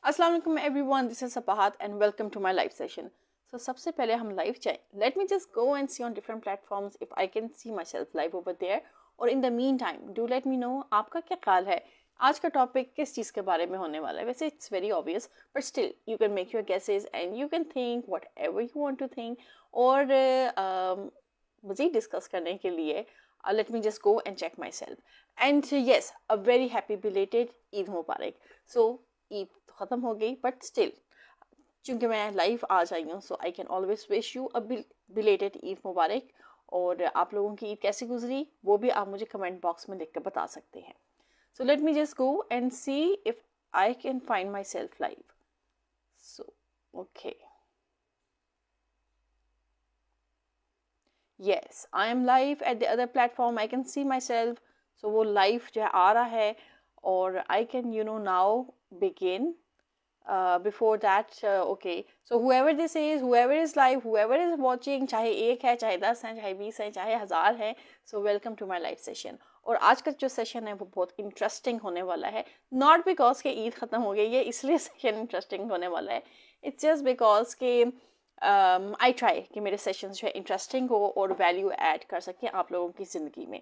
अस्सलाम वालेकुम everyone, this is Sabahat and welcome to my live session. So सबसे पहले हम लाइव जाएं। Let me just go and see on different platforms if I can see myself live over there, और in the meantime do let me know आपका क्या ख्याल है आज का टॉपिक किस चीज़ के बारे में होने वाला है। वैसे it's very obvious but still you can make your guesses and you can think whatever you want to think. और मज़ीद डिस्कस करने के लिए let me just go and check myself. And yes, a very happy belated Eid Mubarak. So Eid तो ख़त्म हो गई but still चूँकि मैं लाइव आ जाई हूँ so I can always wish you a belated Eid मुबारक। और आप लोगों की ईद कैसी गुजरी वो भी आप मुझे कमेंट बॉक्स में लिख कर बता सकते हैं। So let me just go and see if I can find myself live. So okay, yes I am live at the other platform, I can see myself. So वो live जो है आ रहा है और I can now begin. Before that, okay, so whoever this is, whoever is live, whoever is watching, चाहे एक है, चाहे 10 है, चाहे 20 है, चाहे 1000 है, so welcome to my live session. और आज का जो सेशन है वो बहुत इंटरेस्टिंग होने वाला है, नॉट बिकॉज कि ईद ख़त्म हो गई है इसलिए सेशन इंटरेस्टिंग होने वाला है, इट्स जस्ट बिकॉज कि आई ट्राई कि मेरे सेशन जो है इंटरेस्टिंग हो और वैल्यू ऐड कर सकें आप लोगों की ज़िंदगी में।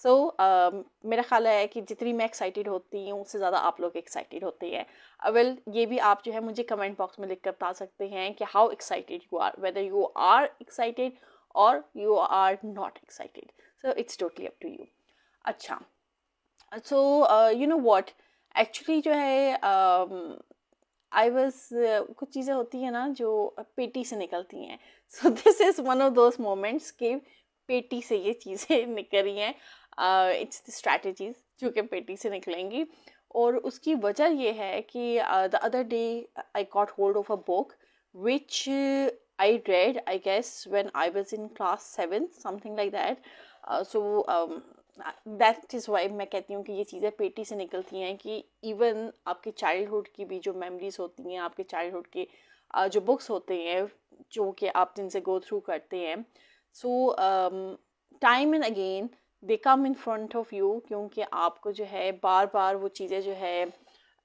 सो मेरा ख्याल है कि जितनी मैं एक्साइटेड होती हूँ उससे ज़्यादा आप लोग एक्साइटेड होते हैं। वेल ये भी आप जो है मुझे कमेंट बॉक्स में लिख कर बता सकते हैं कि how excited you are, whether you are excited और you are not excited. So it's totally up to you. अच्छा, so you know what, actually जो है आई वॉज कुछ चीज़ें होती हैं ना जो पेटी से निकलती हैं। सो this is one of those moments कि पेटी से ये चीज़ें निकल रही हैं। इट्स द स्ट्रैटेजीज जो कि पेटी से निकलेंगी, और उसकी वजह ये है कि the other day I got hold of a book which I read I guess when I was in class 7 something like that. So that is why मैं कहती हूँ कि ये चीज़ें पेटी से निकलती हैं कि इवन आपके चाइल्डहुड की भी जो मेमोरीज होती हैं, आपके चाइल्डहुड के जो बुक्स होते हैं जो कि आप जिनसे गो थ्रू करते हैं, सो time and again they come in front of you, क्योंकि आपको जो है बार बार वो चीज़ें जो है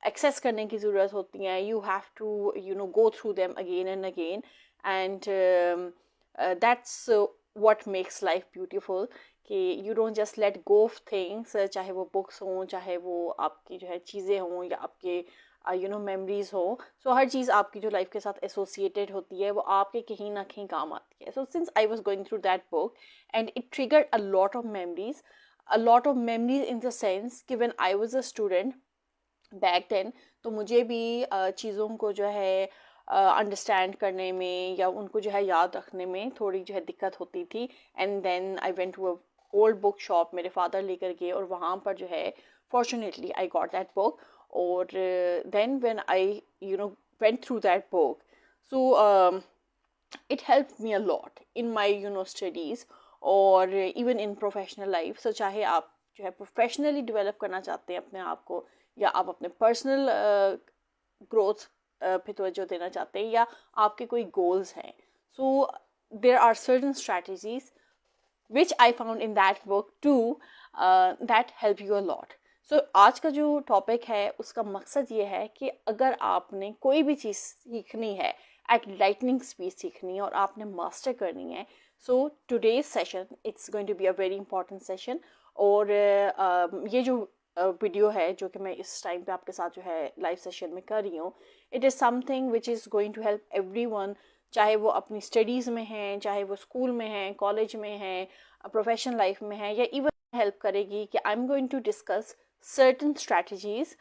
एक्सेस करने की ज़रूरत होती हैं। You have to go through them again and again, and that's what makes life beautiful कि you don't just let go of things, चाहे वो बुक्स हों, चाहे वो आपकी जो है चीज़ें हों या आपके मेमोरीज हो। सो हर चीज़ आपकी जो लाइफ के साथ एसोसिएटेड होती है वो आपके कहीं ना कहीं काम आती है। So since I was going through that book and it triggered a lot of memories in the sense कि when I was a student back then, तो मुझे भी चीज़ों को जो है अंडरस्टैंड करने में या उनको जो है याद रखने में थोड़ी जो है दिक्कत होती थी। And then I went to a old book shop, मेरे फादर लेकर गए और वहाँ पर जो है fortunately I got that book. or then when I went through that book, so it helped me a lot in my studies or even in professional life. So चाहे आप जो है प्रोफेशनली डेवलप करना चाहते हैं अपने आप को, या आप अपने पर्सनल ग्रोथ पे तवज्जो देना चाहते हैं, या आपके कोई गोल्स हैं, so there are certain strategies which I found in that book too that help you a lot. सो आज का जो टॉपिक है उसका मकसद ये है कि अगर आपने कोई भी चीज़ सीखनी है एट लाइटनिंग स्पीड सीखनी है और आपने मास्टर करनी है, so today's session it's going to be a very important session. और ये जो वीडियो है जो कि मैं इस टाइम पे आपके साथ जो है लाइव सेशन में कर रही हूँ, it is something which is going to help everyone, चाहे वो अपनी स्टडीज़ में हैं, चाहे वो स्कूल में हैं, कॉलेज में हैं, प्रोफेशनल लाइफ में हैं, या इवन हेल्प करेगी कि I am going to discuss certain strategies.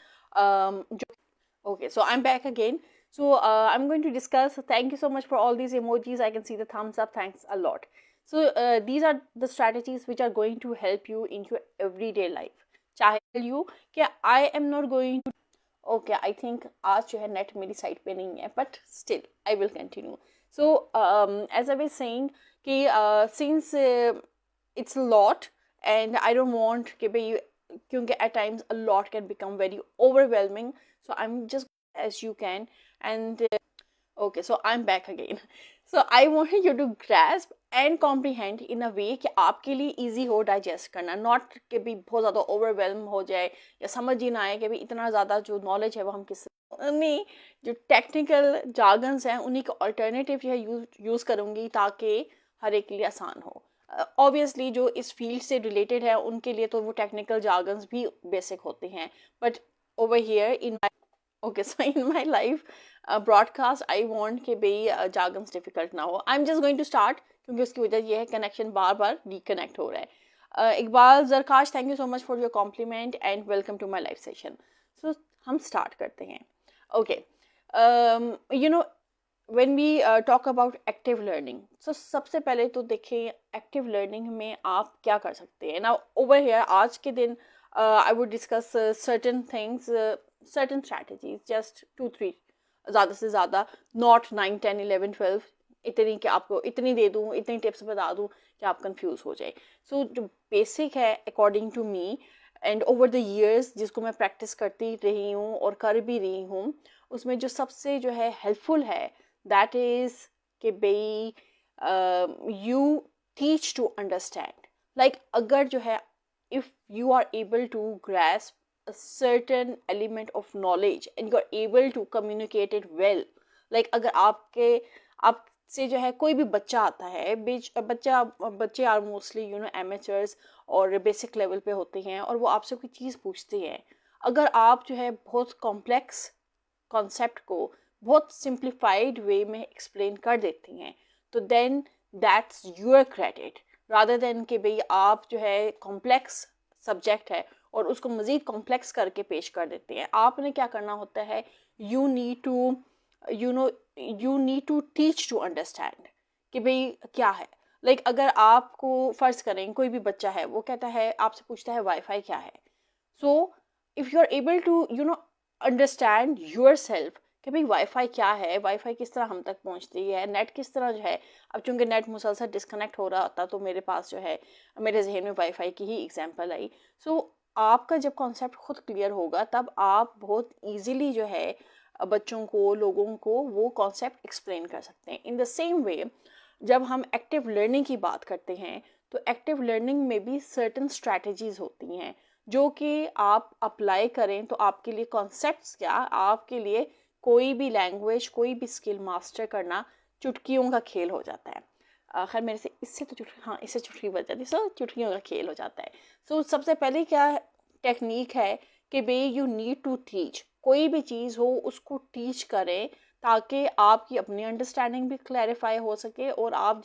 Okay, so I'm back again. So I'm going to discuss. Thank you so much for all these emojis. I can see the thumbs up. Thanks a lot. So these are the strategies which are going to help you in your everyday life. चाहे tell you कि I am not going to. Okay, I think आज जो है net मेरी side पे नहीं है, but still I will continue. So as I was saying कि since it's a lot and I don't want कि भाई, क्योंकि at times a lot can become very overwhelming, so I'm just as you can. And okay, so I'm back again. So I want you to grasp and comprehend in a way कि आपके लिए easy हो digest करना, not कि भी बहुत ज़्यादा overwhelm हो जाए या समझ ही ना आए कि भी इतना ज़्यादा जो knowledge है वो हम किस नहीं, जो टेक्निकल जार्गन्स हैं उन्हीं का अल्टरनेटिव जो है यूज़ करूँगी ताकि हर एक के लिए आसान हो। ऑब्वियसली जो इस फील्ड से रिलेटेड है उनके लिए तो वो टेक्निकल जार्गन्स भी बेसिक होते हैं, but over here in my okay so in my life broadcast I want कि भाई जार्गन्स डिफिकल्ट ना हो। I am just going to start, क्योंकि उसकी वजह ये है कनेक्शन बार बार रिकनेक्ट हो रहा है। Iqbal Zarkash, thank you so much for your compliment and welcome to my live session. So हम स्टार्ट करते हैं। Okay, you know, when we talk about active learning, so सबसे पहले तो देखें active learning में आप क्या कर सकते हैं। Now over here आज के दिन I would discuss certain things, certain strategies, just 2-3, ज़्यादा से ज़्यादा not 9, 10, 11, 12, इतनी कि आपको इतनी दे दूँ, इतनी टिप्स बता दूँ कि आप कंफ्यूज हो जाए। सो जो बेसिक है according to me and over the years जिसको मैं प्रैक्टिस करती रही हूँ और कर भी रही हूँ, उसमें जो सबसे जो है हेल्पफुल है दैट इज़ कि भाई you teach to understand. Like अगर जो है if you are able to grasp a certain element of knowledge and you're able to communicate it well, like अगर आपसे जो है कोई भी बच्चा आता है, बच्चे are mostly you know amateurs और बेसिक लेवल पे होते हैं और वो आपसे कोई चीज़ पूछते हैं। अगर आप जो है बहुत कॉम्प्लेक्स कॉन्सेप्ट को बहुत सिंप्लीफाइड वे में एक्सप्लेन कर देती हैं तो then that's your credit, rather than कि भाई आप जो है कॉम्प्लेक्स सब्जेक्ट है और उसको मज़ीद कॉम्प्लेक्स करके पेश कर देते हैं। आपने क्या करना होता है, you need to teach to understand कि भाई क्या है। लाइक अगर आपको फ़र्ज़ करें कोई भी बच्चा है, वो कहता है आपसे पूछता है वाईफाई क्या है। So if you are able to understand yourself कि भाई वाईफाई क्या है, वाईफाई किस तरह हम तक पहुंचती है, नेट किस तरह जो है। अब चूंकि नेट मुसलसल डिस्कनेक्ट हो रहा था तो मेरे पास जो है मेरे जहन में वाईफाई की ही एग्जांपल आई। सो आपका जब कॉन्सेप्ट खुद क्लियर होगा तब आप बहुत ईजीली जो है बच्चों को, लोगों को वो कॉन्सेप्ट एक्सप्लेन कर सकते हैं। इन द सेम वे जब हम एक्टिव लर्निंग की बात करते हैं तो एक्टिव लर्निंग में भी सर्टन स्ट्रैटेजीज होती हैं जो कि आप अप्लाई करें तो आपके लिए कॉन्सेप्ट्स क्या, आपके लिए कोई भी लैंग्वेज, कोई भी स्किल मास्टर करना चुटकियों का खेल हो जाता है। खैर मेरे से इससे तो इससे चुटकी बच जाती है, सो चुटकियों का खेल हो जाता है। सो सबसे पहले क्या टेक्निक है कि भाई यू नीड टू टीच, कोई भी चीज़ हो उसको टीच करें ताकि आपकी अपनी अंडरस्टैंडिंग भी क्लैरिफाई हो सके और आप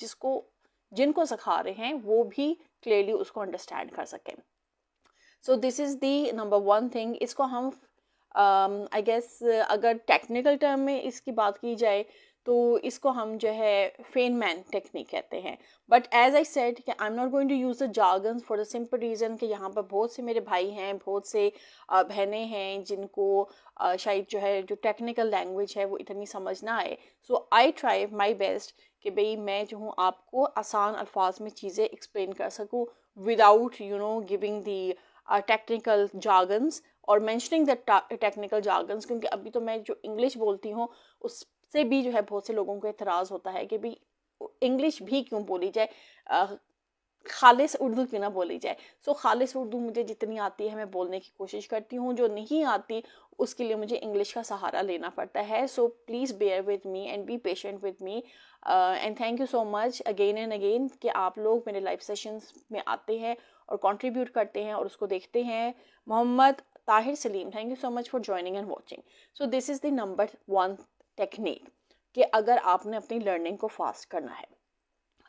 जिनको सिखा रहे हैं वो भी क्लियरली उसको अंडरस्टैंड कर सकें। सो this is the number one thing. इसको हम आई गेस अगर टेक्निकल टर्म में इसकी बात की जाए तो इसको हम जो है फेनमैन टेक्निक कहते हैं। बट एज आई सेड कि I am not going to use the jargons for the simple reason कि यहाँ पर बहुत से मेरे भाई हैं, बहुत से बहनें हैं जिनको शायद जो है जो टेक्निकल लैंग्वेज है वो इतनी समझ ना आए। सो आई ट्राई माई बेस्ट कि भाई मैं जो हूँ आपको आसान अल्फाज में चीज़ें एक्सप्लेन कर सकूँ without giving the technical jargons और मैंशनिंग द टेक्निकल जार्गन्स, क्योंकि अभी तो मैं जो इंग्लिश बोलती हूँ उससे भी जो है बहुत से लोगों को एतराज़ होता है कि भाई इंग्लिश भी क्यों बोली जाए, खालिस उर्दू क्यों ना बोली जाए। सो खालिस उर्दू मुझे जितनी आती है मैं बोलने की कोशिश करती हूँ, जो नहीं आती उसके लिए मुझे इंग्लिश का सहारा लेना पड़ता है। So please bear with me and be patient with me and thank you so much again and again कि आप लोग मेरे लाइव सेशंस में आते हैं और कंट्रीब्यूट करते हैं और उसको देखते हैं। Mohammad Tahir Saleem, thank you so much for joining and watching. So this is the number one technique कि अगर आपने अपनी लर्निंग को फास्ट करना है,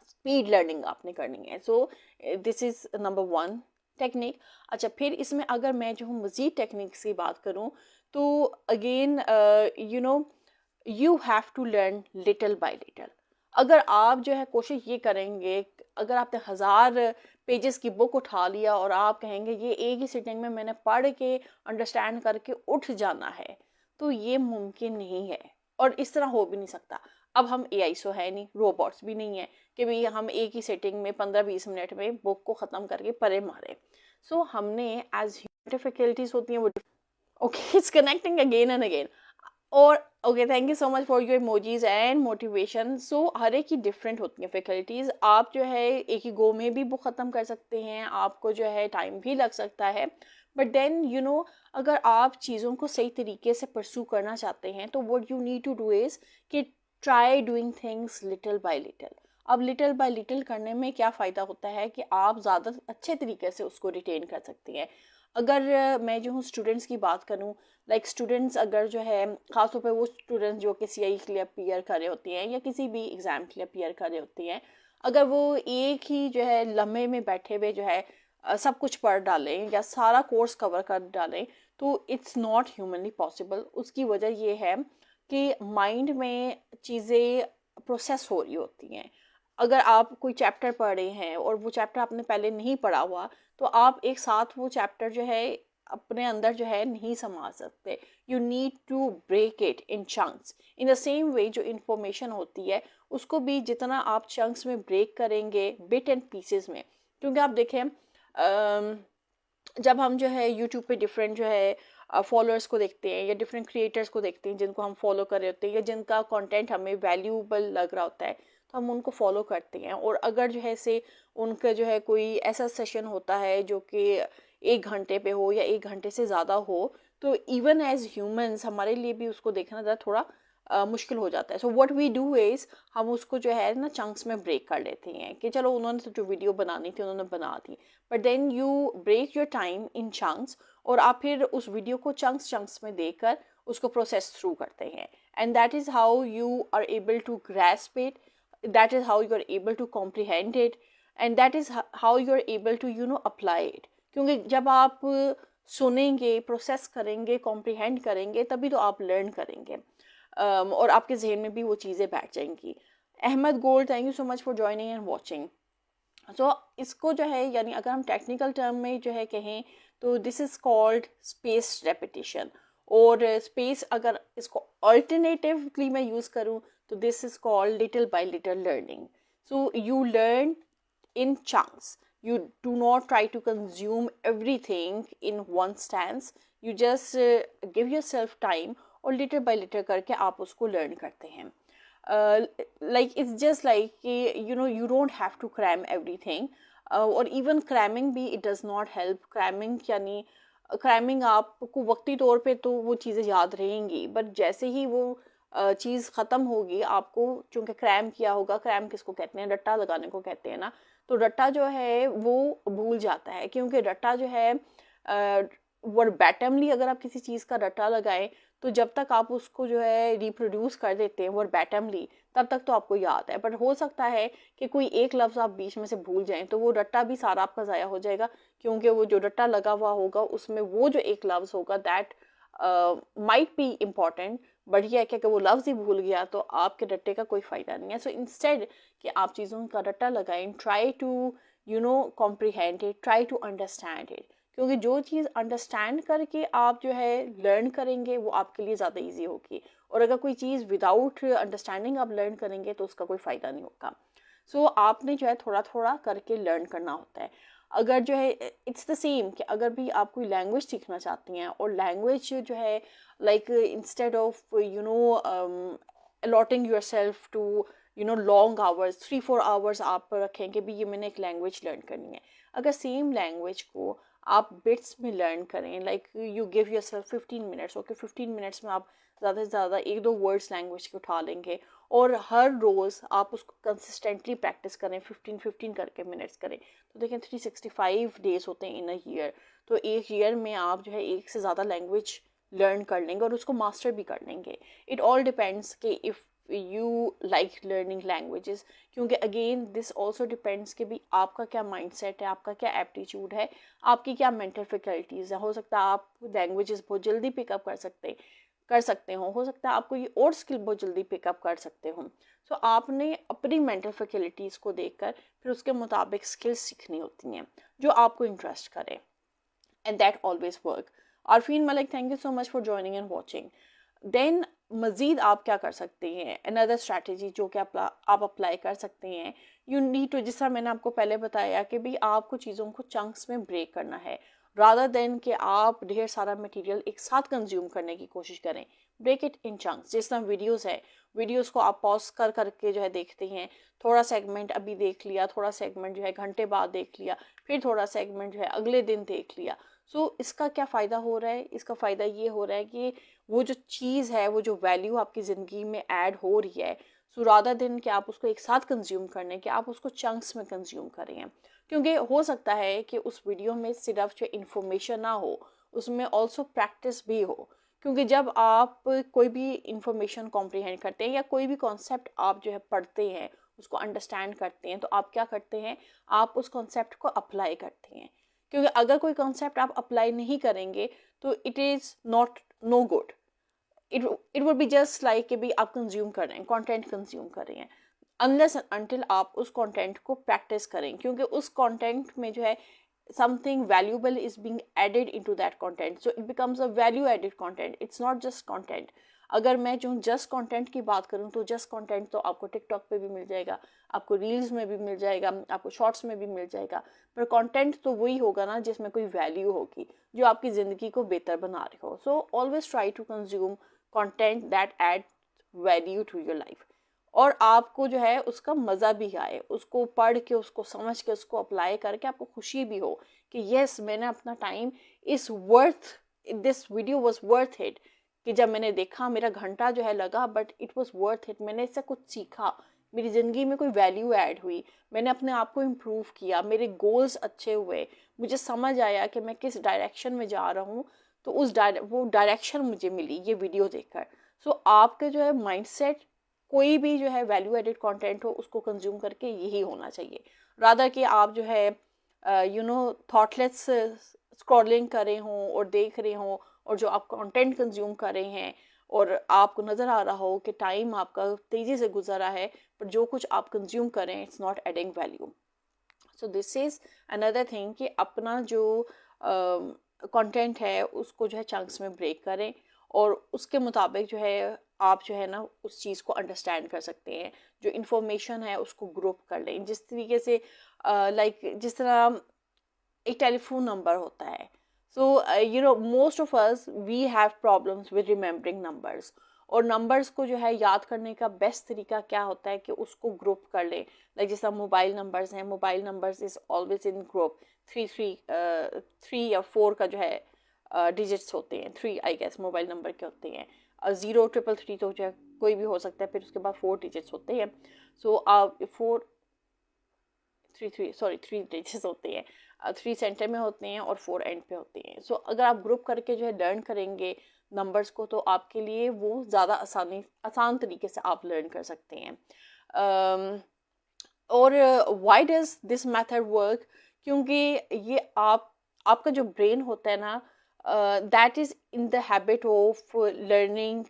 स्पीड लर्निंग आपने करनी है, सो this is number one technique. अच्छा, फिर इसमें अगर मैं जो हूँ मज़ीद टेक्निक्स की बात करूँ तो again you have to learn little by little. अगर आप जो है कोशिश ये करेंगे, अगर आपने 1000 पेजेस की बुक उठा लिया और आप कहेंगे ये एक ही सिटिंग में मैंने पढ़ के अंडरस्टैंड करके उठ जाना है, तो ये मुमकिन नहीं है और इस तरह हो भी नहीं सकता। अब हम AI सो है नहीं, रोबोट्स भी नहीं है कि भाई हम एक ही सेटिंग में 15-20 मिनट में बुक को ख़त्म करके परे मारे। सो हमने एज डिफिकल्टीज होती हैं वो okay it's connecting again and again और okay thank you so much for your emojis and motivation. So हर एक की डिफरेंट होती हैं फैकल्टीज़। आप जो है एक ही गो में भी बुक ख़त्म कर सकते हैं, आपको जो है टाइम भी लग सकता है, बट देन यू नो अगर आप चीज़ों को सही तरीके से परस्यू करना चाहते हैं तो what you need to do is कि try doing things little by little. अब लिटिल बाय लिटिल करने में क्या फ़ायदा होता है कि आप ज़्यादा अच्छे तरीके से उसको रिटेन कर सकती हैं. अगर मैं जो हूँ स्टूडेंट्स की बात करूँ, लाइक स्टूडेंट्स अगर जो है ख़ासतौर पे वो स्टूडेंट्स जो कि CI के लिए अपीयर कर रहे होती हैं या किसी भी एग्ज़ाम के लिए अपीयर कर रहे होती हैं, अगर वो एक ही जो है लम्हे में बैठे हुए जो है सब कुछ पढ़ डालें या सारा कोर्स कवर कर डालें तो इट्स नॉट ह्यूमनली पॉसिबल. उसकी वजह ये है कि माइंड में चीज़ें प्रोसेस हो रही होती हैं. अगर आप कोई चैप्टर पढ़ रहे हैं और वो चैप्टर आपने पहले नहीं पढ़ा हुआ तो आप एक साथ वो चैप्टर जो है अपने अंदर जो है नहीं समा सकते. You need to break it in chunks. In the same way जो इंफॉर्मेशन होती है उसको भी जितना आप चंक्स में ब्रेक करेंगे बिट एंड पीसेस में, क्योंकि आप देखें जब हम जो है यूट्यूब पे डिफरेंट जो है फॉलोअर्स को देखते हैं या डिफरेंट क्रिएटर्स को देखते हैं जिनको हम फॉलो कर रहे होते हैं या जिनका कंटेंट हमें वैल्यूएबल लग रहा होता है तो हम उनको फॉलो करते हैं. और अगर जो है से उनका जो है कोई ऐसा सेशन होता है जो कि 1 घंटे पे हो या 1 घंटे से ज़्यादा हो तो इवन एज ह्यूमंस हमारे लिए भी उसको देखना ज़रा थोड़ा मुश्किल हो जाता है. So what we do is हम उसको जो है ना चंक्स में ब्रेक कर लेते हैं कि चलो उन्होंने तो जो वीडियो बनानी थी उन्होंने बना दी, but then you break your time in chunks और आप फिर उस वीडियो को चंक्स में देकर उसको प्रोसेस थ्रू करते हैं. And that is how you are able to grasp it, that is how you are able to comprehend it, and that is how you are able to apply it. क्योंकि जब आप सुनेंगे, process करेंगे, comprehend करेंगे तभी तो आप learn करेंगे और आपके जहन में भी वो चीज़ें बैठ जाएंगी. Ahmad gold, thank you so much for joining and watching. So इसको जो है यानी अगर हम टेक्निकल टर्म में जो है कहें तो this is called space repetition. और स्पेस अगर इसको अल्टरनेटिवली मैं यूज़ करूँ तो this is called little by little learning. So you learn in chunks. You do not try to consume everything in one stance. You just give yourself time और little by little करके आप उसको learn करते हैं. Like it's just like you don't have to cram everything. और even cramming भी it does not help. Cramming यानी cramming आपको वक्ती तौर पे तो वो चीज़ें याद रहेंगी, but जैसे ही वो चीज़ ख़त्म होगी आपको चूँकि क्रैम किया होगा, क्रैम किसको कहते हैं, रट्टा लगाने को कहते हैं ना, तो रट्टा जो है वो भूल जाता है. क्योंकि रट्टा जो है वर्बैटमली अगर आप किसी चीज़ का रट्टा लगाएं तो जब तक आप उसको जो है रिप्रोड्यूस कर देते हैं वर्बैटमली तब तक तो आपको याद है. बट हो सकता है कि कोई एक लफ्ज़ आप बीच में से भूल जाएं तो वो रट्टा भी सारा आपका ज़ाया हो जाएगा, क्योंकि वो जो रट्टा लगा हुआ होगा उसमें वो जो एक लफ्ज़ होगा that might be important, but ये है कि अगर वो लफ्ज़ ही भूल गया तो आपके रट्टे का कोई फ़ायदा नहीं है. सो इंस्टेड कि आप चीज़ों का रट्टा लगाएं, try to comprehend it, try to understand it, क्योंकि जो चीज़ अंडरस्टैंड करके आप जो है लर्न करेंगे वो आपके लिए ज़्यादा ईजी होगी. और अगर कोई चीज़ विदाउट अंडरस्टैंडिंग आप लर्न करेंगे तो उसका कोई फ़ायदा नहीं होगा. सो आपने जो है थोड़ा थोड़ा करके लर्न करना होता है. अगर जो है इट्स द सेम कि अगर भी आप कोई लैंग्वेज सीखना चाहती हैं और लैंग्वेज जो है like instead of allotting yourself to long hours 3-4 hours आप रखें कि भी ये मैंने एक लैंग्वेज लर्न करनी है. अगर सेम लैंग्वेज को आप बिट्स में लर्न करें, like you give yourself 15 minutes, okay 15 minutes में आप ज़्यादा से ज़्यादा 1-2 वर्ड्स लैंग्वेज के उठा लेंगे और हर रोज़ आप उसको कंसिस्टेंटली प्रैक्टिस करें, 15-15 करके मिनट्स करें तो देखें 365 डेज होते हैं इन अ ईयर. तो एक ईयर में आप जो है एक से ज़्यादा लैंग्वेज लर्न कर लेंगे और उसको मास्टर भी कर लेंगे. इट ऑल डिपेंड्स कि if you like learning languages, क्योंकि अगेन दिस ऑल्सो डिपेंड्स कि भी आपका क्या माइंडसेट है, आपका क्या एप्टीट्यूड है, आपकी क्या मेंटल फैकल्टीज़ है. हो सकता है आप लैंग्वेजेस बहुत जल्दी पिकअप कर सकते हो सकता है आप कोई और स्किल बहुत जल्दी पिकअप कर सकते हो. सो आपने अपनी मेंटल फैकल्टीज़ को देखकर फिर उसके मुताबिक स्किल्स सीखनी होती हैं जो आपको इंटरेस्ट करे, and that always work. Arfeen Malik, thank you so much for joining and watching. Then मज़ीद आप क्या कर सकते हैं, अनदर स्ट्रैटेजी जो कि आप अप्लाई कर सकते हैं. यू नीड टू, जिस तरह मैंने आपको पहले बताया कि भी आपको चीज़ों को चंक्स में ब्रेक करना है रादर देन कि आप ढेर सारा मटेरियल एक साथ कंज्यूम करने की कोशिश करें. Break it in chunks. जिस तरह वीडियोज़ है, वीडियोज़ को आप पॉज करके जो है देखते हैं, थोड़ा सेगमेंट अभी देख लिया, थोड़ा सेगमेंट जो है घंटे बाद देख लिया, फिर थोड़ा सेगमेंट जो है अगले दिन देख लिया. सो इसका क्या फ़ायदा हो रहा है? इसका फ़ायदा ये हो रहा है कि वो जो चीज़ है, वो जो वैल्यू आपकी ज़िंदगी में ऐड हो रही है, सो रादर देन कि आप उसको एक साथ कंज्यूम करने के, आप उसको चंक्स में कंज्यूम करें। क्योंकि हो सकता है कि उस वीडियो में सिर्फ जो इन्फॉर्मेशन ना हो, उसमें ऑल्सो प्रैक्टिस भी हो। क्योंकि जब आप कोई भी इंफॉर्मेशन कॉम्प्रीहेंड करते हैं या कोई भी कॉन्सेप्ट आप जो है पढ़ते हैं, उसको अंडरस्टैंड करते हैं, तो आप क्या करते हैं, आप उस कॉन्सेप्ट को अप्लाई करते हैं। क्योंकि अगर कोई कॉन्सेप्ट आप अप्लाई नहीं करेंगे तो it is not know good, it would be just like कि भी आप कंज्यूम कर रहे हैं, कंटेंट कंज्यूम कर रहे हैं, अनलेस अनटिल आप उस कंटेंट को प्रैक्टिस करें। क्योंकि उस कंटेंट में जो है something valuable is being added into that content, so it becomes a value added content, it's not just content. अगर मैं जो जस्ट कंटेंट की बात करूँ तो जस्ट कंटेंट तो आपको टिकटॉक पे भी मिल जाएगा, आपको रील्स में भी मिल जाएगा, आपको शॉर्ट्स में भी मिल जाएगा, पर कंटेंट तो वही होगा ना जिसमें कोई वैल्यू होगी, जो आपकी ज़िंदगी को बेहतर बना रहे हो। So always try to consume content that add value to your life, और आपको जो है उसका मज़ा भी आए, उसको पढ़ के, उसको समझ के, उसको अप्लाई करके आपको खुशी भी हो कि यस, मैंने अपना टाइम इस worth, this video was worth it, कि जब मैंने देखा मेरा घंटा जो है लगा, but it was worth it, मैंने इससे कुछ सीखा, मेरी ज़िंदगी में कोई वैल्यू ऐड हुई, मैंने अपने आप को इम्प्रूव किया, मेरे गोल्स अच्छे हुए, मुझे समझ आया कि मैं किस डायरेक्शन में जा रहा हूँ, तो वो डायरेक्शन मुझे मिली ये वीडियो देखकर। सो आपके जो है माइंडसेट, कोई भी जो है वैल्यू एडेड कंटेंट हो उसको कंज्यूम करके यही होना चाहिए, रादर कि आप जो है थॉटलेस स्क्रॉलिंग कर रहे हों और देख रहे हों, और जो आप कंटेंट कंज्यूम कर रहे हैं और आपको नज़र आ रहा हो कि टाइम आपका तेज़ी से गुजर रहा है, पर जो कुछ आप कंज्यूम करें it's not adding value. So this is another thing कि अपना जो कंटेंट है उसको जो है चंक्स में ब्रेक करें, और उसके मुताबिक जो है आप जो है ना उस चीज़ को अंडरस्टैंड कर सकते हैं, जो इन्फॉर्मेशन है उसको ग्रुप कर लें, जिस तरीके से जिस तरह एक टेलीफोन नंबर होता है। So most of us we have problems with remembering numbers, और नंबर्स को जो है याद करने का बेस्ट तरीका क्या होता है कि उसको ग्रुप कर ले। लाइक जैसा मोबाइल नंबर्स हैं, mobile numbers is always in group, three या फोर का जो है डिजिट्स होते हैं, 3 आई गेस मोबाइल नंबर के होते हैं, 0 3 तो जो है कोई भी हो सकता है, फिर उसके बाद 4 डिजिट्स होते हैं। सो 3 डिजिट्स होते हैं, 3 सेंटर में होते हैं और 4 एंड पे होते हैं। सो अगर आप ग्रुप करके जो है लर्न करेंगे नंबर्स को, तो आपके लिए वो ज़्यादा आसान तरीके से आप लर्न कर सकते हैं। और why does this method work? क्योंकि ये आपका जो ब्रेन होता है ना, that is in the habit of learning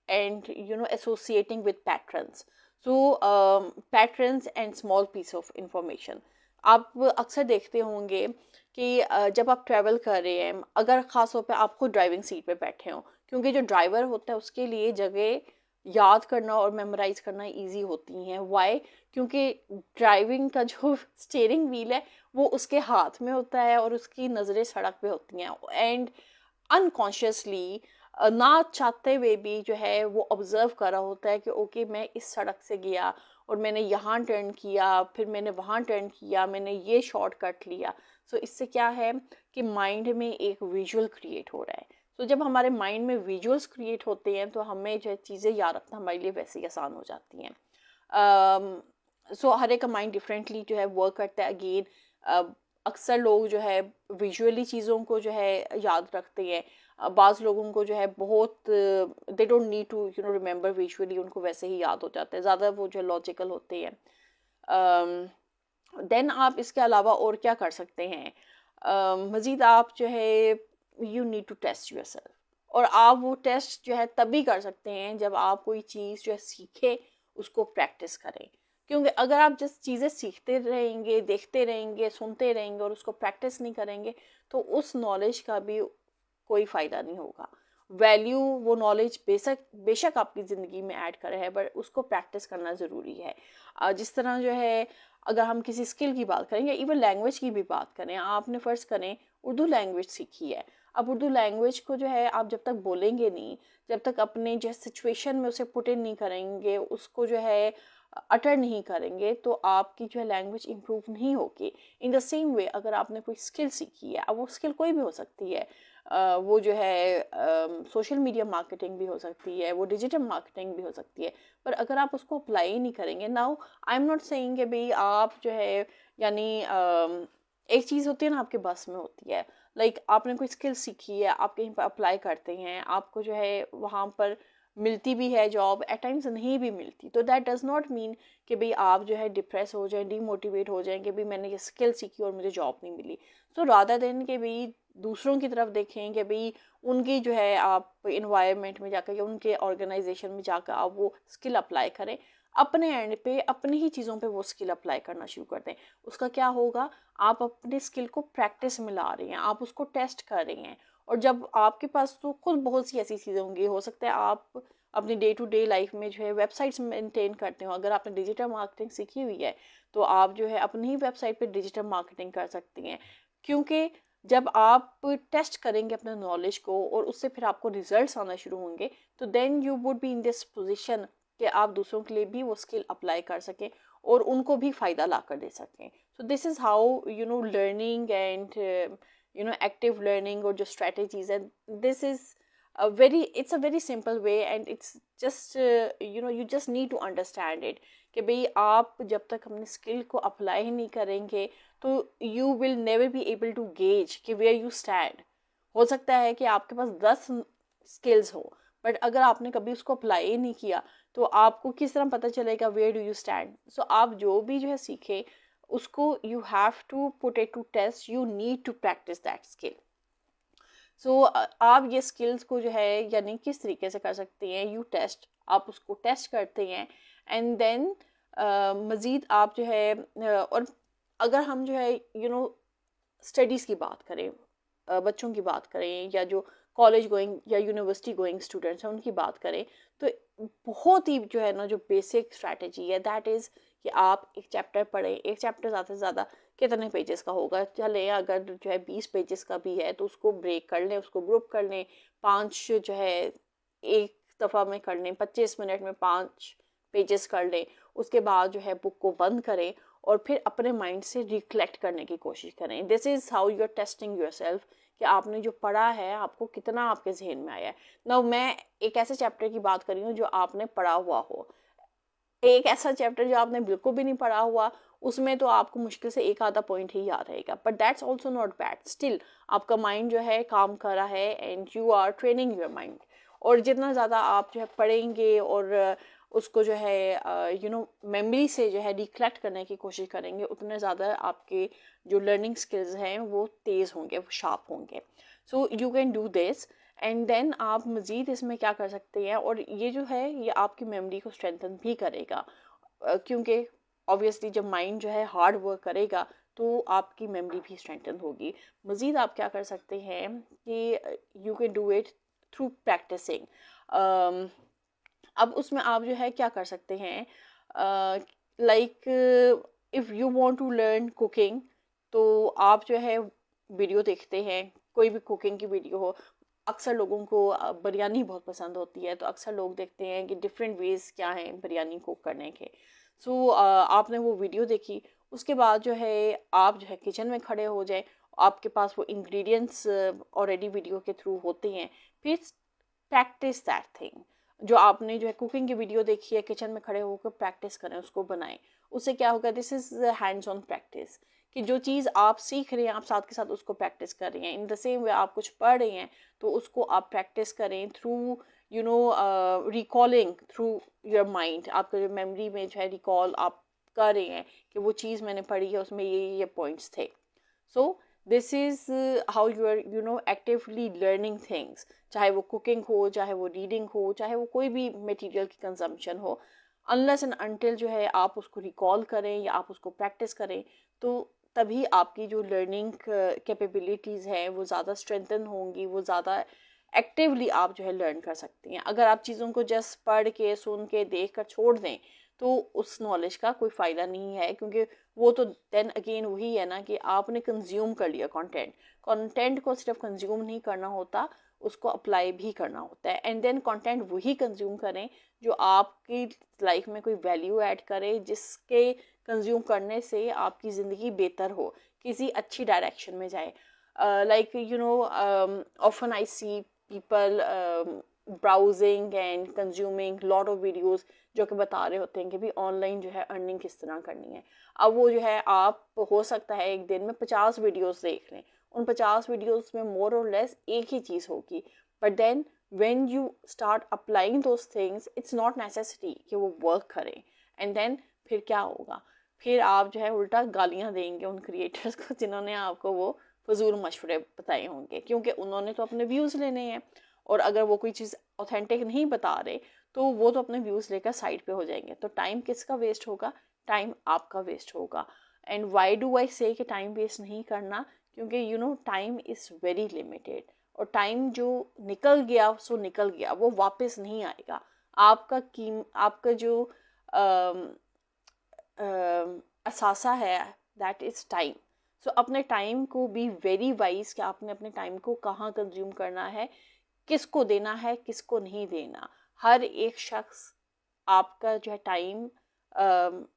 and associating with patterns. So patterns and small piece of information. आप अक्सर देखते होंगे कि जब आप ट्रैवल कर रहे हैं, अगर ख़ास तौर पे आप खुद ड्राइविंग सीट पे बैठे हों, क्योंकि जो ड्राइवर होता है उसके लिए जगह याद करना और मेमोराइज करना इजी होती हैं। वाई? क्योंकि ड्राइविंग का जो स्टीयरिंग व्हील है वो उसके हाथ में होता है और उसकी नज़रें सड़क पे होती हैं, एंड अनकॉन्शियसली ना चाहते हुए भी जो है वो ऑब्जर्व कर रहा होता है कि ओके मैं इस सड़क से गया और मैंने यहाँ टर्न किया, फिर मैंने वहाँ टर्न किया, मैंने ये शॉर्टकट लिया। सो इससे क्या है कि माइंड में एक विजुअल क्रिएट हो रहा है। तो जब हमारे माइंड में विजुअल्स क्रिएट होते हैं तो हमें जो है चीज़ें याद रखना हमारे लिए वैसे ही आसान हो जाती हैं। सो हर एक का माइंड डिफरेंटली जो है वर्क करता है। अगेन अक्सर लोग जो है विजुअली चीज़ों को जो है याद रखते हैं, बाज़ लोगों को जो है बहुत they don't need to remember visually, उनको वैसे ही याद हो जाता है, ज़्यादा वो जो लॉजिकल होते हैं। देन आप इसके अलावा और क्या कर सकते हैं? मज़ीद आप जो है you need to test yourself, और आप वो टेस्ट जो है तभी कर सकते हैं जब आप कोई चीज़ जो है सीखे, उसको प्रैक्टिस करें। क्योंकि अगर आप जिस चीज़ें सीखते रहेंगे, देखते रहेंगे, सुनते रहेंगे और उसको प्रैक्टिस नहीं करेंगे, तो उस नॉलेज का भी कोई फ़ायदा नहीं होगा। वैल्यू वो नॉलेज बेशक आपकी ज़िंदगी में ऐड करे है, बट उसको प्रैक्टिस करना ज़रूरी है। जिस तरह जो है अगर हम किसी स्किल की बात करें या इवन लैंग्वेज की भी बात करें, आपने फ़र्ज़ करें उर्दू लैंग्वेज सीखी है, अब उर्दू लैंग्वेज को जो है आप जब तक बोलेंगे नहीं, जब तक अपने जो सिचुएशन में उसे पुट इन नहीं करेंगे, उसको जो है अटर नहीं करेंगे तो आपकी जो है लैंग्वेज इम्प्रूव नहीं होगी। इन द सेम वे अगर आपने कोई स्किल सीखी है, अब वो स्किल कोई भी हो सकती है, वो जो है सोशल मीडिया मार्केटिंग भी हो सकती है, वो डिजिटल मार्केटिंग भी हो सकती है, पर अगर आप उसको अप्लाई ही नहीं करेंगे, now I am not saying कि भाई आप जो है यानी एक चीज़ होती है ना आपके बस में होती है, लाइक आपने कोई स्किल सीखी है, आप कहीं पर अप्लाई करते हैं, आपको जो है वहाँ पर मिलती भी है जॉब, एट टाइम्स नहीं भी मिलती, तो दैट डज़ नॉट मीन कि भाई आप जो है डिप्रेस हो जाएं, डीमोटिवेट हो जाएं कि भाई मैंने ये स्किल सीखी और मुझे जॉब नहीं मिली। सो रादर देन कि भाई दूसरों की तरफ देखें कि भाई उनकी जो है आप इन्वायरमेंट में जाकर या उनके ऑर्गेनाइजेशन में जाकर आप वो स्किल अप्लाई करें, अपने एंड पे अपनी ही चीज़ों पे वो स्किल अप्लाई करना शुरू कर दें। उसका क्या होगा, आप अपने स्किल को प्रैक्टिस में ला रहे हैं, आप उसको टेस्ट कर रहे हैं, और जब आपके पास तो खुद बहुत सी ऐसी चीज़ें होंगी, हो सकता है आप अपनी डे टू डे लाइफ में जो है वेबसाइट्स मेंटेन करते हो, अगर आपने डिजिटल मार्केटिंग सीखी हुई है तो आप जो है अपनी ही वेबसाइट पे डिजिटल मार्केटिंग कर सकती हैं, क्योंकि जब आप टेस्ट करेंगे अपने नॉलेज को और उससे फिर आपको रिजल्ट्स आना शुरू होंगे, तो then you would be in this position कि आप दूसरों के लिए भी वो स्किल अप्लाई कर सकें और उनको भी फ़ायदा ला कर दे सकें। सो this is how learning and active learning और जो स्ट्रेटजीज है, this is it's a very simple way, and it's just you just need to understand it कि भाई आप जब तक अपने स्किल को अप्लाई ही नहीं करेंगे तो you will never be able to gauge कि वेयर यू स्टैंड। हो सकता है कि आपके पास 10 स्किल्स हो, बट अगर आपने कभी उसको अप्लाई ही नहीं किया तो आपको किस तरह पता चलेगा where do you stand. So आप जो भी जो है सीखे उसको you have to put it to test, you need to practice that skill. So आप ये स्किल्स को जो है यानी किस तरीके से कर सकते हैं, यू टेस्ट, आप उसको टेस्ट करते हैं एंड देन मज़ीद आप जो है और अगर हम जो है स्टडीज़ की बात करें, बच्चों की बात करें, या जो कॉलेज गोइंग या यूनिवर्सिटी गोइंग स्टूडेंट्स हैं उनकी बात करें, तो बहुत ही जो है ना जो बेसिक स्ट्रैटेजी है दैट इज़ कि आप एक चैप्टर पढ़ें। एक चैप्टर ज़्यादा से ज़्यादा कितने पेजेस का होगा, चले अगर जो है 20 पेजेस का भी है तो उसको ब्रेक कर लें, उसको ग्रुप कर लें, 5 जो है एक दफ़ा में कर लें, 25 मिनट में 5 पेजेस कर लें। उसके बाद जो है बुक को बंद करें और फिर अपने माइंड से रिकलेक्ट करने की कोशिश करें। This is how you are testing yourself कि आपने जो पढ़ा है आपको कितना आपके जहन में आया है। नाउ मैं एक ऐसे चैप्टर की बात कर रही हूँ जो आपने पढ़ा हुआ हो, एक ऐसा चैप्टर जो आपने बिल्कुल भी नहीं पढ़ा हुआ उसमें तो आपको मुश्किल से एक आधा पॉइंट ही याद रहेगा, but that's also not bad, still आपका माइंड जो है काम कर रहा है and you are training your mind. और जितना ज़्यादा आप जो है पढ़ेंगे और उसको जो है मेमोरी से जो है रिकलेक्ट करने की कोशिश करेंगे, उतने ज़्यादा आपके जो लर्निंग स्किल्स हैं वो तेज़ होंगे, वो शार्प होंगे। So you can do this and then आप मज़ीद इसमें क्या कर सकते हैं, और ये जो है ये आपकी मेमोरी को स्ट्रेंथन भी करेगा, क्योंकि ऑब्वियसली जब माइंड जो है हार्ड वर्क करेगा तो आपकी मेमोरी भी स्ट्रेंथन होगी। मज़ीद आप क्या कर सकते हैं कि you can do it through practicing. अब उसमें आप जो है क्या कर सकते हैं, like if you want to learn cooking, तो आप जो है वीडियो देखते हैं, कोई भी कुकिंग की वीडियो हो, अक्सर लोगों को बिरयानी बहुत पसंद होती है, तो अक्सर लोग देखते हैं कि डिफरेंट वेज़ क्या हैं बिरयानी कुक करने के। सो आपने वो वीडियो देखी, उसके बाद जो है आप जो है किचन में खड़े हो जाए, आपके पास वो इंग्रेडिएंट्स ऑलरेडी वीडियो के थ्रू होते हैं, फिर प्रैक्टिस दैट थिंग। जो आपने जो है कुकिंग की वीडियो देखी है, किचन में खड़े होकर प्रैक्टिस करें, उसको बनाएं। उससे क्या होगा, this is hands on practice, कि जो चीज़ आप सीख रहे हैं आप साथ के साथ उसको प्रैक्टिस कर रहे हैं। इन द सेम वे आप कुछ पढ़ रहे हैं तो उसको आप प्रैक्टिस करें through recalling through your mind. आपका जो मेमोरी में जो है रिकॉल आप कर रहे हैं कि वो चीज़ मैंने पढ़ी है, उसमें ये पॉइंट्स थे। So this is how you are actively learning things, चाहे वो कुकिंग हो, चाहे वो रीडिंग हो, चाहे वो कोई भी मटेरियल की कंजम्पशन हो, अनलेस एंड अनटिल जो है आप उसको रिकॉल करें या आप उसको प्रैक्टिस करें, तो तभी आपकी जो लर्निंग कैपेबिलिटीज़ हैं वो ज़्यादा स्ट्रेंथन होंगी, वो ज़्यादा एक्टिवली आप जो है लर्न कर सकती हैं। अगर आप चीज़ों को जस्ट पढ़ के, सुन के, देख कर छोड़ दें तो उस नॉलेज का कोई फ़ायदा नहीं है, क्योंकि वो तो देन अगेन वही है ना कि आपने कंज्यूम कर लिया कंटेंट को सिर्फ कंज्यूम नहीं करना होता, उसको अप्लाई भी करना होता है, एंड देन कंटेंट वही कंज्यूम करें जो आपकी लाइफ में कोई वैल्यू ऐड करे, जिसके कंज्यूम करने से आपकी ज़िंदगी बेहतर हो, किसी अच्छी डायरेक्शन में जाए. Like often I see people browsing and consuming lot of videos जो कि बता रहे होते हैं कि भी ऑनलाइन जो है अर्निंग किस तरह करनी है. अब वो जो है, आप हो सकता है एक दिन में 50 वीडियोस देख लें, उन 50 वीडियोस में मोर और लेस एक ही चीज़ होगी, but then when you start applying those things it's not necessary कि वो वर्क करें, एंड देन फिर क्या होगा, फिर आप जो है उल्टा गालियाँ देंगे उन क्रिएटर्स को जिन्होंने आपको वो फजूल मशवरे बताए होंगे, क्योंकि उन्होंने तो अपने व्यूज़ लेने हैं, और अगर वो कोई चीज़ ऑथेंटिक नहीं बता रहे तो वो तो अपने व्यूज़ लेकर साइड पे हो जाएंगे. तो टाइम किसका वेस्ट होगा? टाइम आपका वेस्ट होगा. एंड वाई डू आई से कि टाइम वेस्ट नहीं करना? क्योंकि टाइम इज़ वेरी लिमिटेड, और टाइम जो निकल गया सो निकल गया, वो वापस नहीं आएगा. आपका जो असासा है दैट इज़ टाइम. सो अपने टाइम को बी वेरी वाइज कि आपने अपने टाइम को कहाँ कंज्यूम करना है, किसको देना है, किसको नहीं देना. हर एक शख्स आपका जो है time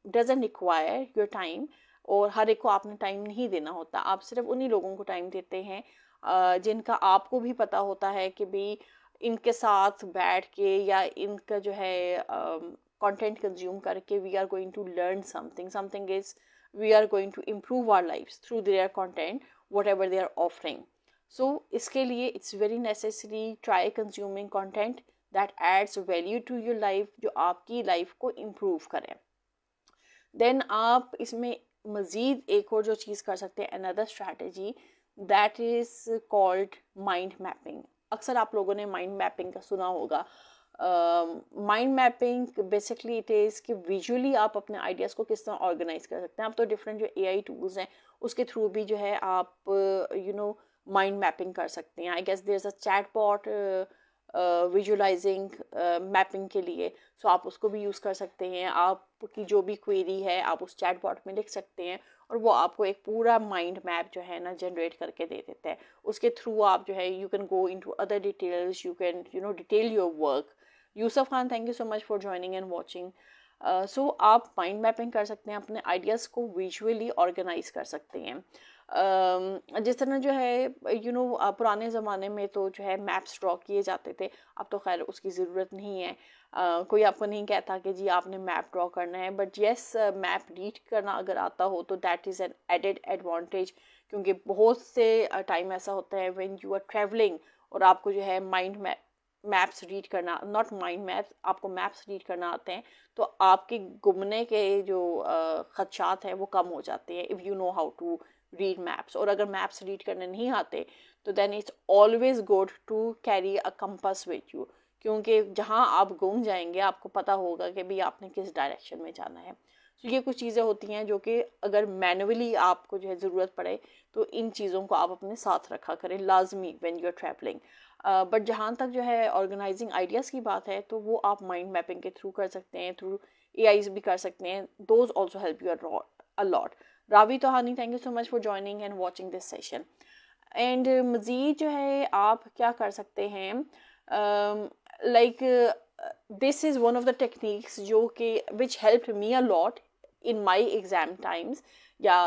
doesn't require your time, और हर एक को आपने टाइम नहीं देना होता. आप सिर्फ उन्हीं लोगों को टाइम देते हैं जिनका आपको भी पता होता है कि भी इनके साथ बैठ के या इनका जो है कंटेंट कंज्यूम करके we are going to learn something is we are going to improve our lives through their content whatever they are offering. So इसके लिए it's very necessary try consuming content that adds value to your life, जो आपकी life को improve करें. Then आप इसमें मज़ीद एक और जो चीज़ कर सकते हैं, another strategy that is called mind mapping. अक्सर आप लोगों ने mind mapping का सुना होगा. Mind mapping basically it is कि विजुअली आप अपने आइडियाज़ को किस तरह ऑर्गेनाइज कर सकते हैं. आप तो डिफरेंट जो AI टूल्स हैं उसके थ्रू भी जो है आप माइंड मैपिंग कर सकते हैं. I guess there is a chat bot visualizing mapping के लिए, सो आप उसको भी यूज़ कर सकते हैं. आपकी जो भी क्वेरी है आप उस चैट बॉट में लिख सकते हैं, और वो आपको एक पूरा माइंड मैप जो है ना जनरेट करके दे देता है. उसके थ्रू आप जो है you can go into other details, you can detail your work. Yusuf Khan, thank you so much for joining and watching. So आप माइंड मैपिंग कर सकते हैं, अपने आइडियाज़ को विजुअली ऑर्गेनाइज कर सकते हैं. जिस तरह जो है पुराने ज़माने में तो जो है मैप्स ड्रॉ किए जाते थे, अब तो खैर उसकी ज़रूरत नहीं है. कोई आपको नहीं कहता कि जी आपने मैप ड्रॉ करना है, बट येस मैप रीड करना अगर आता हो तो that is an added advantage. क्योंकि बहुत से टाइम ऐसा होता है व्हेन यू आर ट्रैवलिंग और आपको जो है मैप्स रीड करना, नॉट माइंड मैप्स, आपको मैप्स रीड करना आते हैं, तो आपके घूमने के जो खदशात हैं वो कम हो जाते हैं if you know how to read maps. और अगर मैप्स रीड करने नहीं आते तो then it's always good to carry a compass with you, क्योंकि जहाँ आप घूम जाएंगे आपको पता होगा कि भी आपने किस डायरेक्शन में जाना है. तो ये कुछ चीज़ें होती हैं जो कि अगर मैनुअली आपको जो है ज़रूरत पड़े तो इन चीज़ों को आप अपने साथ रखा करें लाजमी when you are traveling. But जहाँ तक जो है ऑर्गेनाइजिंग आइडियाज़ की बात है तो वो आप माइंड मैपिंग के थ्रू कर सकते हैं, थ्रू AIs भी कर सकते हैं. Those also help you a lot. Ravi Tohani, thank you so much for joining and watching this session. And मज़ीद जो है आप क्या कर सकते हैं, like this is one of the techniques जो कि which help me a lot in my exam times, या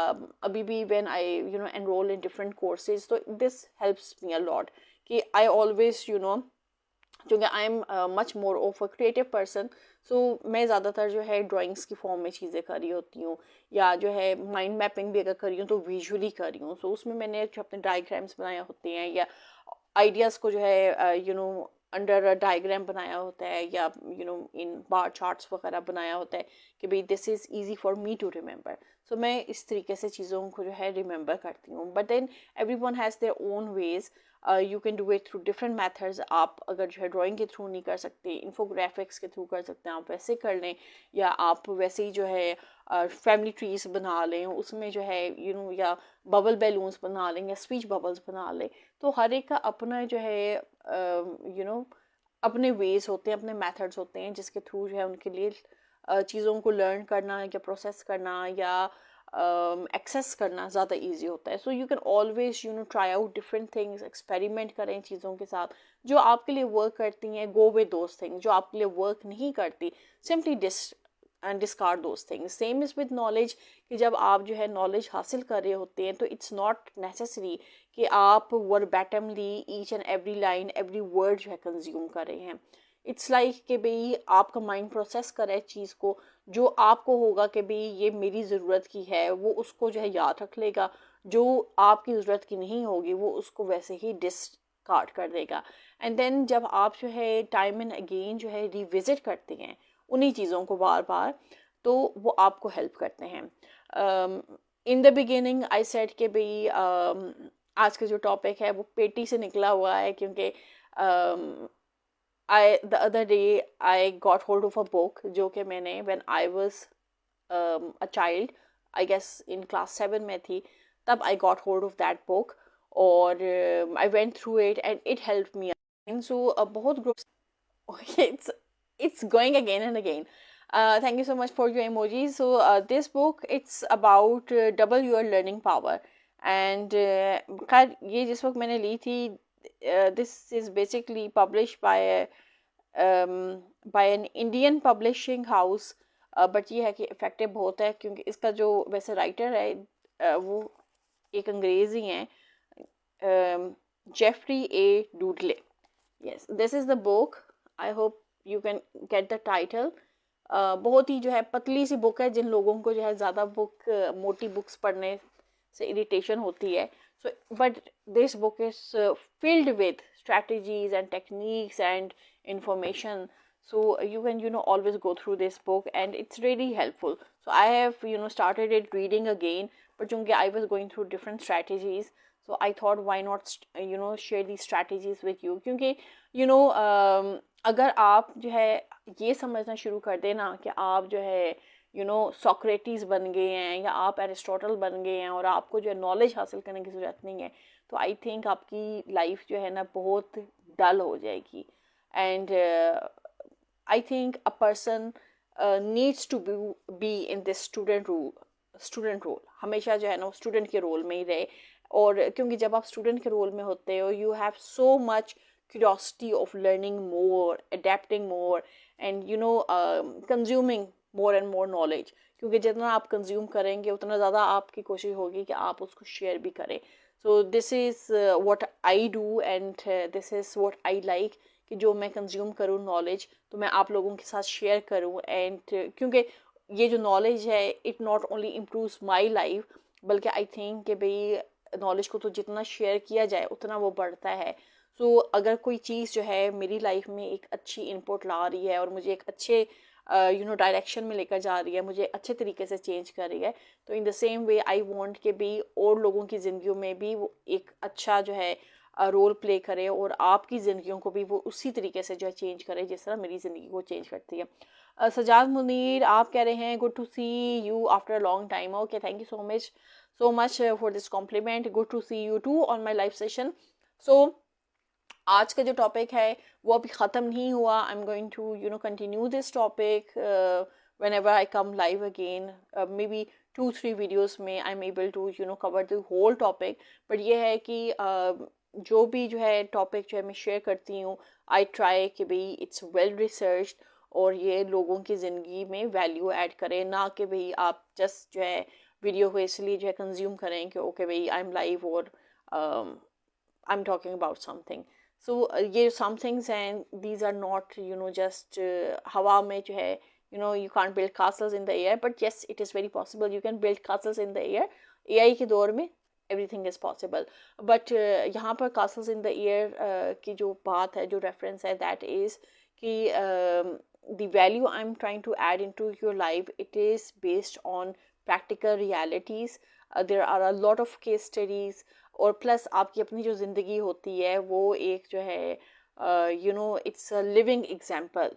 अभी भी when I enroll in different courses, तो this helps me a lot कि आई ऑलवेज क्योंकि I am much more of a creative person, so मैं ज़्यादातर जो है ड्राइंग्स की फॉर्म में चीज़ें कर रही होती हूँ, या जो है माइंड मैपिंग भी अगर कर रही हूँ तो विजुअली कर रही हूँ. सो उसमें मैंने जो अपने डायग्राम्स बनाए होते हैं, या आइडियाज़ को जो है अंडर डायग्राम बनाया होता है, या इन बार चार्ट्स वगैरह बनाया होता है कि भाई this is easy for me to remember. So मैं इस तरीके से चीज़ों को जो है रिमेंबर करती हूँ. But then everyone has their own ways. You can do it through different methods. आप अगर जो है ड्राइंग के थ्रू नहीं कर सकते, इन्फोग्राफिक्स के थ्रू कर सकते हैं, आप वैसे कर लें, या आप वैसे ही जो है फैमिली ट्रीज बना लें, उसमें जो है या बबल बैलून्स बना लें, या स्पीच बबल्स बना लें. तो हर एक का अपना जो है अपने वेज होते हैं, अपने मेथड्स होते हैं जिसके थ्रू जो है उनके लिए चीज़ों को लर्न करना या प्रोसेस करना या एक्सेस करना ज़्यादा इजी होता है. सो you can always try out different things, experiment करें चीज़ों के साथ जो आपके लिए वर्क करती हैं. गो विद दोज थिंग्स जो आपके लिए वर्क नहीं करती, simply discard those things. Same is with knowledge कि जब आप जो है नॉलेज हासिल कर रहे होते हैं तो इट्स नॉट नेसेसरी कि आप verbatimly each and every line every word जो है कंज्यूम कर रहे हैं. इट्स लाइक कि भाई आपका माइंड प्रोसेस करे चीज़ को, जो आपको होगा कि भाई ये मेरी ज़रूरत की है वो उसको जो है याद रख लेगा, जो आपकी ज़रूरत की नहीं होगी वो उसको वैसे ही डिस्कार्ड कर देगा. एंड देन जब आप जो है टाइम एंड अगेन जो है रिविज़िट करते हैं उन्हीं चीज़ों को बार बार, तो वो आपको हेल्प करते हैं. In the beginning I said कि भाई आज का जो टॉपिक है वो पेटी से निकला हुआ है, क्योंकि the other day I got hold of a book जो कि मैंने when I was a child, I guess in class 7 में थी, तब I got hold of that book और I went through it and it helped me. So बहुत groups it's going again and again. Thank you so much for your emojis. So this book it's about double your learning power and खैर ये जिस वक्त मैंने ली थी this is basically published by an Indian publishing house, but ये है कि effective बहुत है क्योंकि इसका जो वैसे राइटर है वो एक अंग्रेज़ ही हैं, Jeffrey A Dudley. Yes, this is the book. I hope you can get the title. बहुत ही जो है पतली सी बुक है, जिन लोगों को जो है ज़्यादा मोटी बुक्स पढ़ने से इरिटेशन होती है. So, but this book is filled with strategies and techniques and information. So you can always go through this book and it's really helpful. So I have started it reading again, but chunki I was going through different strategies, so I thought why not share these strategies with you. क्योंकि अगर आप जो है ये समझना शुरू कर देना कि आप जो है सोक्रेटिस बन गए हैं या आप एरिस्टोटल बन गए हैं और आपको जो है नॉलेज हासिल करने की ज़रूरत नहीं है, तो आई थिंक आपकी लाइफ जो है ना बहुत डल हो जाएगी. And I think a person needs to be in this student role. हमेशा जो है ना स्टूडेंट के रोल में ही रहे, और क्योंकि जब आप स्टूडेंट के रोल में होते हो you have so much curiosity of learning more, adapting more, and consuming more and more knowledge. क्योंकि जितना आप कंज्यूम करेंगे उतना ज़्यादा आपकी कोशिश होगी कि आप उसको शेयर भी करें. सो this is what I do and this is what I like कि जो मैं कंज्यूम करूँ नॉलेज तो मैं आप लोगों के साथ शेयर करूँ. एंड क्योंकि ये जो नॉलेज है it not only improves my life, बल्कि आई थिंक कि भाई नॉलेज को तो जितना शेयर किया जाए उतना वो बढ़ता है. सो अगर कोई चीज़ जो है मेरी लाइफ में एक अच्छी इनपुट ला रही है और मुझे एक अच्छे डायरेक्शन में लेकर जा रही है, मुझे अच्छे तरीके से चेंज कर रही है, तो इन the same way I want के भी और लोगों की ज़िंदगियों में भी वो एक अच्छा जो है रोल प्ले करे और आपकी ज़िंदगियों को भी वो उसी तरीके से जो है चेंज करे जिस तरह मेरी ज़िंदगी को चेंज करती है. सजाद मुनीर आप कह रहे हैं good to see you after a long time. Okay, thank you so much for this compliment. Good to see you too on my live session. So आज का जो टॉपिक है वो अभी ख़त्म नहीं हुआ. I am going to continue this topic whenever I come live again. Maybe 2-3 videos में I am able to cover the whole topic. But ये है कि जो भी जो है टॉपिक जो है मैं शेयर करती हूँ आई ट्राई कि भाई इट्स वेल रिसर्च्ड और ये लोगों की ज़िंदगी में वैल्यू ऐड करें, ना कि भाई आप जस्ट जो है वीडियो को इसलिए जो है कंज्यूम करें कि ओके भाई आई एम लाइव और I am talking about something. So ये some things and these are not just हवा में जो है you can't build castles in the air, but yes it is very possible you can build castles in the air. AI के दौर में everything is possible, but यहाँ पर castles in the air की जो बात है, जो reference है, that is कि the value I'm trying to add into your life, it is based on practical realities. There are a lot of case studies और प्लस आपकी अपनी जो ज़िंदगी होती है वो एक जो है इट्स अ लिविंग एग्जाम्पल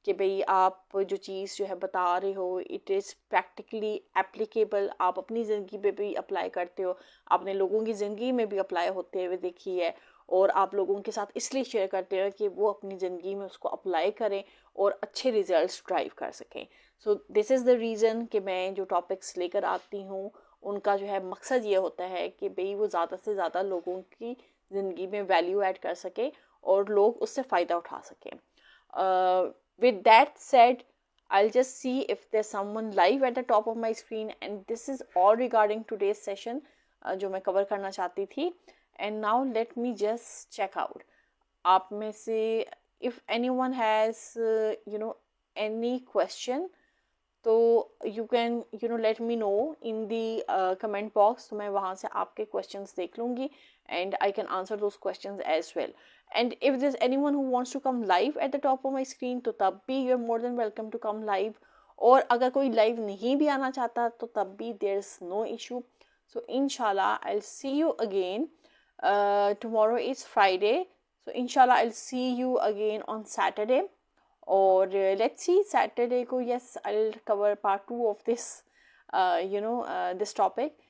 कि भाई आप जो चीज़ जो है बता रहे हो इट इज़ प्रैक्टिकली एप्लीकेबल. आप अपनी ज़िंदगी पे भी अप्लाई करते हो, आपने लोगों की ज़िंदगी में भी अप्लाई होते हुए देखी है और आप लोगों के साथ इसलिए शेयर करते हो कि वो अपनी ज़िंदगी में उसको अप्लाई करें और अच्छे रिजल्ट्स ड्राइव कर सकें. सो दिस इज़ द रीज़न कि मैं जो टॉपिक्स लेकर आती हूँ उनका जो है मकसद ये होता है कि भाई वो ज़्यादा से ज़्यादा लोगों की ज़िंदगी में वैल्यू ऐड कर सके और लोग उससे फ़ायदा उठा सकें. With that said, I'll just see if there's someone live at the top of my screen, and this is all regarding today's session जो मैं कवर करना चाहती थी. And now let me just check out. आप में से if anyone has any question, तो you can let me know in the comment box. तो मैं वहाँ से आपके questions देख लूँगी and I can answer those questions as well. And if there's anyone who wants to come live at the top of my screen, तो तब भी you're more than welcome to come live. और अगर कोई live नहीं भी आना चाहता तो तब भी there's no issue. So inshallah I'll see you again. Tomorrow is Friday, so inshallah I'll see you again on Saturday. और let's see Saturday को yes I'll cover part 2 of this this topic.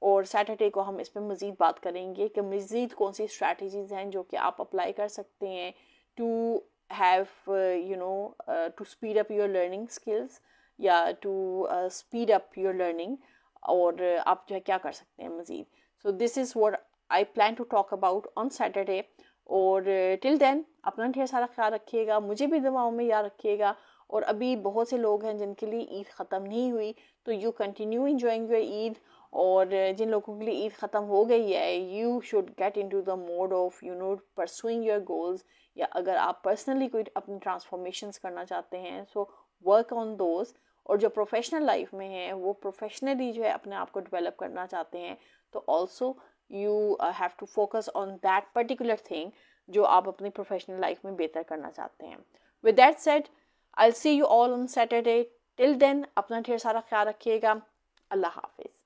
और Saturday को हम इस पर मज़ीद बात करेंगे कि मज़ीद कौन सी स्ट्रैटेजीज़ हैं जो कि आप अप्लाई कर सकते हैं to have to speed up your learning skills या to speed up your learning. और आप जो है क्या कर सकते हैं मज़ीद. So this is what I plan to talk about on Saturday. और टिल देन अपना ढेर सारा ख्याल रखिएगा, मुझे भी दुआओं में याद रखिएगा. और अभी बहुत से लोग हैं जिनके लिए ईद ख़त्म नहीं हुई, तो you continue enjoying your Eid. और जिन लोगों के लिए ईद ख़त्म हो गई है, you should get into the mode of pursuing your goals. या अगर आप पर्सनली कोई अपनी ट्रांसफॉर्मेशंस करना चाहते हैं, सो वर्क ऑन दोज. और जो प्रोफेशनल लाइफ में हैं वो प्रोफेशनली जो है अपने आप को डेवलप करना चाहते हैं, तो also you have to focus on that particular thing जो आप अपनी प्रोफेशनल लाइफ में बेहतर करना चाहते हैं. With that said, I will see you all on Saturday. Till then अपना ढेर सारा ख्याल रखिएगा. अल्लाह हाफिज़.